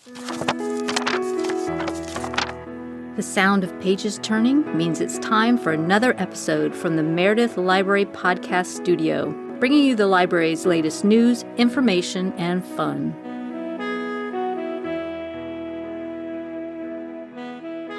The sound of pages turning means it's time for another episode from the Meredith Library podcast studio, bringing you the library's latest news, information, and fun.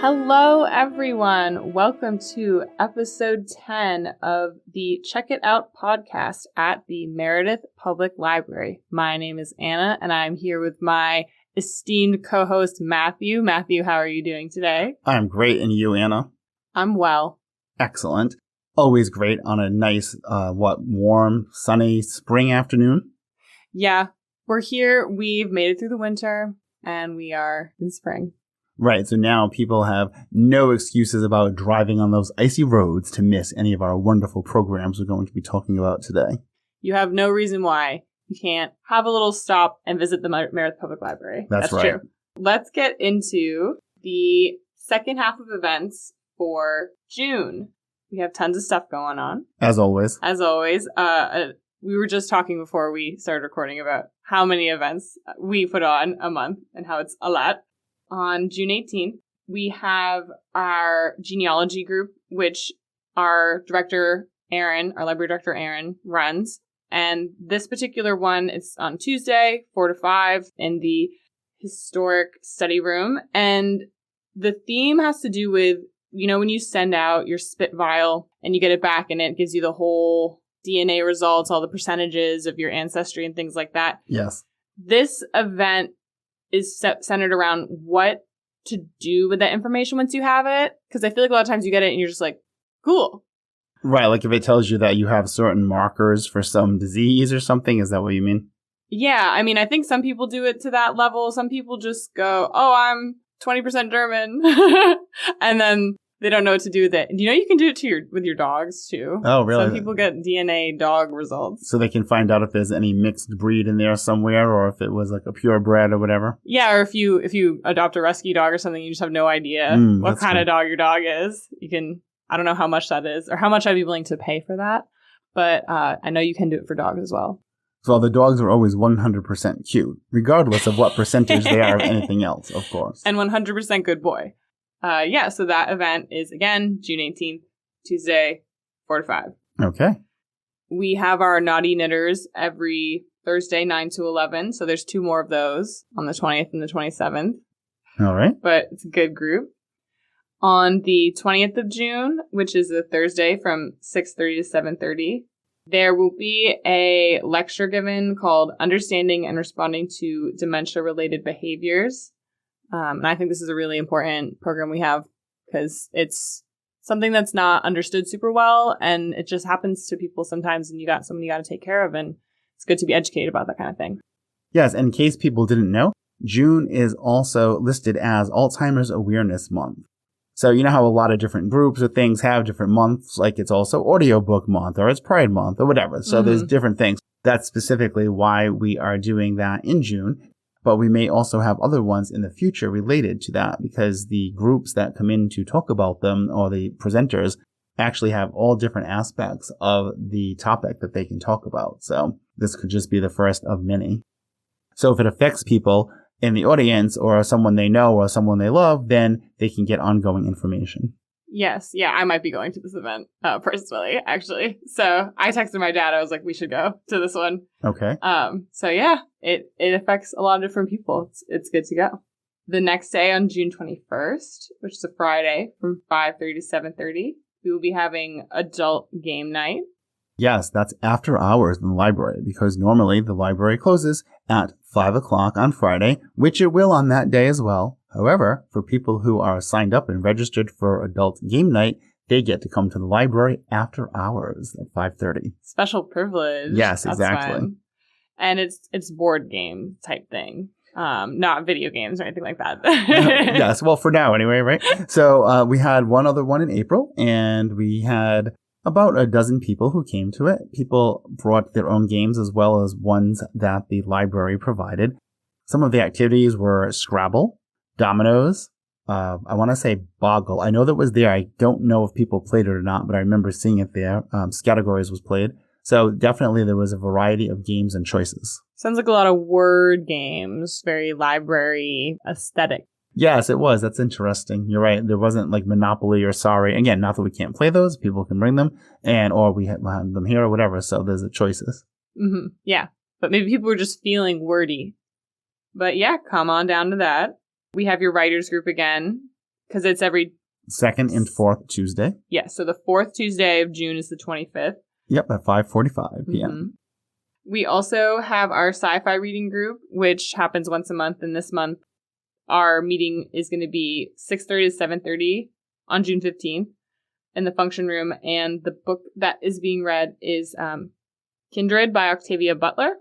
Hello, everyone. Welcome to episode 10 of the Check It Out podcast at the Meredith Public Library. My name is Anna, and I'm here with my esteemed co-host, Matthew. Matthew, how are you doing today? I'm great. And you, Anna? I'm well. Excellent. Always great on a nice, warm, sunny spring afternoon. Yeah, we're here. We've made it through the winter, and we are in spring. Right. So now people have no excuses about driving on those icy roads to miss any of our wonderful programs we're going to be talking about today. You have no reason why you can't have a little stop and visit the Meredith Public Library. That's right. True. Let's get into the second half of events for June. We have tons of stuff going on. As always. We were just talking before we started recording about how many events we put on a month and how it's a lot. On June 18th, we have our genealogy group, which our library director, Aaron, runs. And this particular one is on Tuesday, 4 to 5 in the historic study room. And the theme has to do with, when you send out your spit vial and you get it back and it gives you the whole DNA results, all the percentages of your ancestry and things like that. Yes. This event is centered around what to do with that information once you have it. Because I feel like a lot of times you get it and you're just like, cool. Right, like if it tells you that you have certain markers for some disease or something, is that what you mean? Yeah, I think some people do it to that level. Some people just go, oh, I'm 20% German. And then they don't know what to do with it. And you can do it with your dogs, too. Oh, really? Some people get DNA dog results. So they can find out if there's any mixed breed in there somewhere, or if it was like a purebred or whatever? Yeah, or if you adopt a rescue dog or something, you just have no idea what kind of dog your dog is. I don't know how much that is, or how much I'd be willing to pay for that. But I know you can do it for dogs as well. So the dogs are always 100% cute, regardless of what percentage they are of anything else, of course. And 100% good boy. So that event is, again, June 18th, Tuesday, 4 to 5. Okay. We have our Naughty Knitters every Thursday, 9 to 11. So there's 2 more of those on the 20th and the 27th. All right. But it's a good group. On the 20th of June, which is a Thursday from 6:30 to 7:30, there will be a lecture given called Understanding and Responding to Dementia-Related Behaviors. And I think this is a really important program we have because it's something that's not understood super well, and it just happens to people sometimes, and you got someone you got to take care of, and it's good to be educated about that kind of thing. Yes, and in case people didn't know, June is also listed as Alzheimer's Awareness Month. So you know how a lot of different groups or things have different months, like it's also Audiobook Month or it's Pride Month or whatever. So there's different things. That's specifically why we are doing that in June. But we may also have other ones in the future related to that because the groups that come in to talk about them or the presenters actually have all different aspects of the topic that they can talk about. So this could just be the first of many. So if it affects people in the audience or someone they know or someone they love, then they can get ongoing information. Yes. Yeah, I might be going to this event personally, actually. So I texted my dad. I was like, we should go to this one. Okay. So yeah, it affects a lot of different people. It's good to go. The next day on June 21st, which is a Friday from 5:30 to 7:30, we will be having adult game night. Yes, that's after hours in the library because normally the library closes at 5 o'clock on Friday, which it will on that day as well. However, for people who are signed up and registered for adult game night, they get to come to the library after hours at 5:30. Special privilege. Yes, That's exactly. fun. And it's board game type thing. Not video games or anything like that. Yes, well, for now anyway, right? So we had one other one in April, and we had about a dozen people who came to it. People brought their own games as well as ones that the library provided. Some of the activities were Scrabble, Dominoes, I want to say Boggle. I know that was there. I don't know if people played it or not, but I remember seeing it there. Categories was played. So definitely there was a variety of games and choices. Sounds like a lot of word games, very library aesthetic. Yes, it was. That's interesting. You're right. There wasn't like Monopoly or Sorry. Again, not that we can't play those. People can bring them or we have them here or whatever. So there's the choices. Mm-hmm. Yeah. But maybe people were just feeling wordy. But yeah, come on down to that. We have your writers group again because it's every second and fourth Tuesday. Yeah. So the fourth Tuesday of June is the 25th. Yep. At 5:45 p.m. Mm-hmm. We also have our sci-fi reading group, which happens once a month. And this month, our meeting is going to be 6:30 to 7:30 on June 15th in the function room. And the book that is being read is Kindred by Octavia Butler.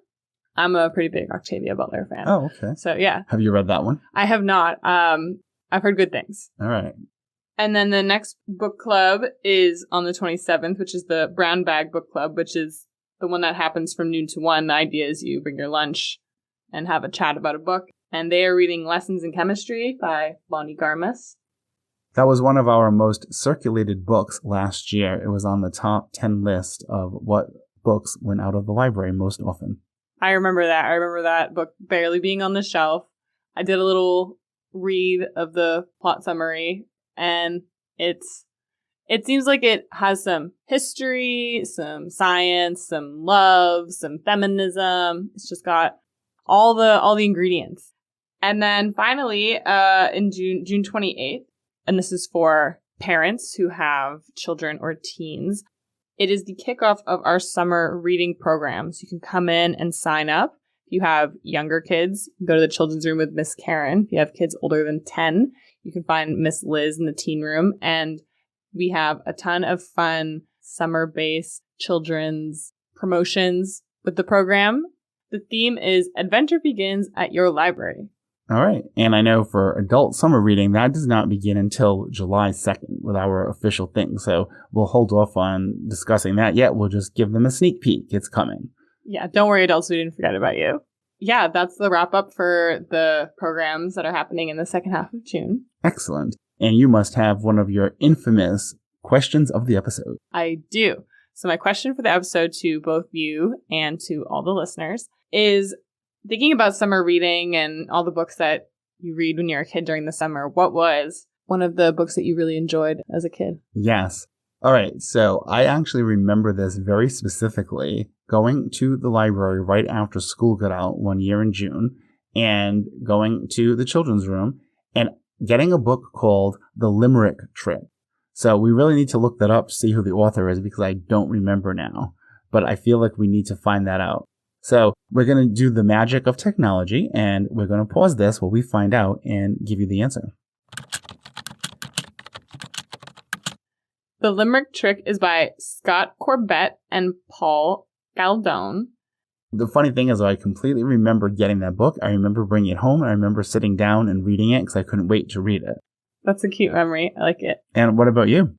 I'm a pretty big Octavia Butler fan. Oh, okay. So, yeah. Have you read that one? I have not. I've heard good things. All right. And then the next book club is on the 27th, which is the Brown Bag Book Club, which is the one that happens from noon to 1. The idea is you bring your lunch and have a chat about a book. And they are reading Lessons in Chemistry by Bonnie Garmus. That was one of our most circulated books last year. It was on the top 10 list of what books went out of the library most often. I remember that. I remember that book barely being on the shelf. I did a little read of the plot summary, and it seems like it has some history, some science, some love, some feminism. It's just got all the ingredients. And then finally, in June 28th, and this is for parents who have children or teens, it is the kickoff of our summer reading programs. You can come in and sign up. If you have younger kids, go to the children's room with Miss Karen. If you have kids older than 10, you can find Miss Liz in the teen room. And we have a ton of fun summer-based children's promotions with the program. The theme is Adventure Begins at Your Library. All right. And I know for adult summer reading, that does not begin until July 2nd with our official thing. So we'll hold off on discussing that yet. We'll just give them a sneak peek. It's coming. Yeah, don't worry, adults, we didn't forget about you. Yeah, that's the wrap up for the programs that are happening in the second half of June. Excellent. And you must have one of your infamous questions of the episode. I do. So my question for the episode to both you and to all the listeners is, thinking about summer reading and all the books that you read when you're a kid during the summer, what was one of the books that you really enjoyed as a kid? Yes. All right. So I actually remember this very specifically, going to the library right after school got out one year in June and going to the children's room and getting a book called The Limerick Trick. So we really need to look that up, see who the author is, because I don't remember now. But I feel like we need to find that out. So we're going to do the magic of technology, and we're going to pause this while we find out and give you the answer. The Limerick Trick is by Scott Corbett and Paul Galdone. The funny thing is, I completely remember getting that book. I remember bringing it home. I remember sitting down and reading it because I couldn't wait to read it. That's a cute memory. I like it. And what about you?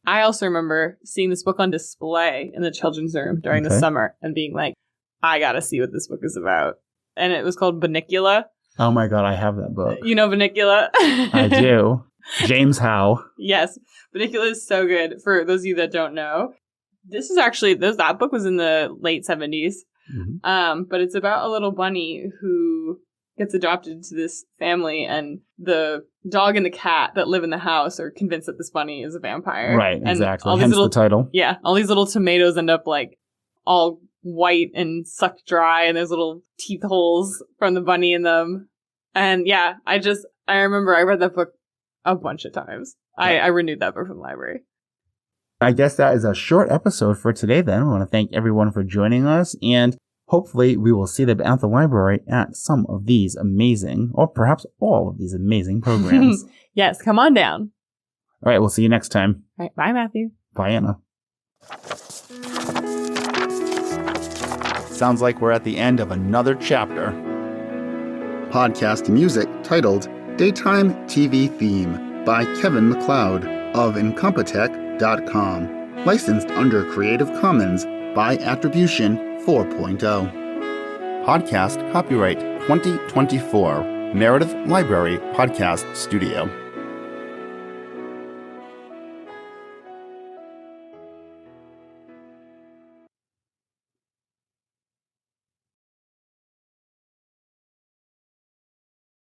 I also remember seeing this book on display in the children's room during the summer and being like, I gotta see what this book is about. And it was called Bunnicula. Oh my God, I have that book. You know Bunnicula? I do. James Howe. Yes. Bunnicula is so good. For those of you that don't know, this is actually, that book was in the late 70s. Mm-hmm. But it's about a little bunny who gets adopted into this family, and the dog and the cat that live in the house are convinced that this bunny is a vampire. Right, and exactly. Hence the title. Yeah. All these little tomatoes end up like all white and sucked dry, and there's little teeth holes from the bunny in them. And yeah, I remember I read that book a bunch of times. I renewed that book from the library. I guess that is a short episode for today then. I want to thank everyone for joining us, and hopefully we will see them at the library at some of these amazing, or perhaps all of these amazing programs. Yes, come on down. All right, we'll see you next time. All right, bye, Matthew. Bye, Anna. Sounds like we're at the end of another chapter. Podcast music titled Daytime TV Theme by Kevin MacLeod of Incompetech.com. Licensed under Creative Commons by Attribution 4.0. Podcast copyright 2024. Meredith Library Podcast Studio.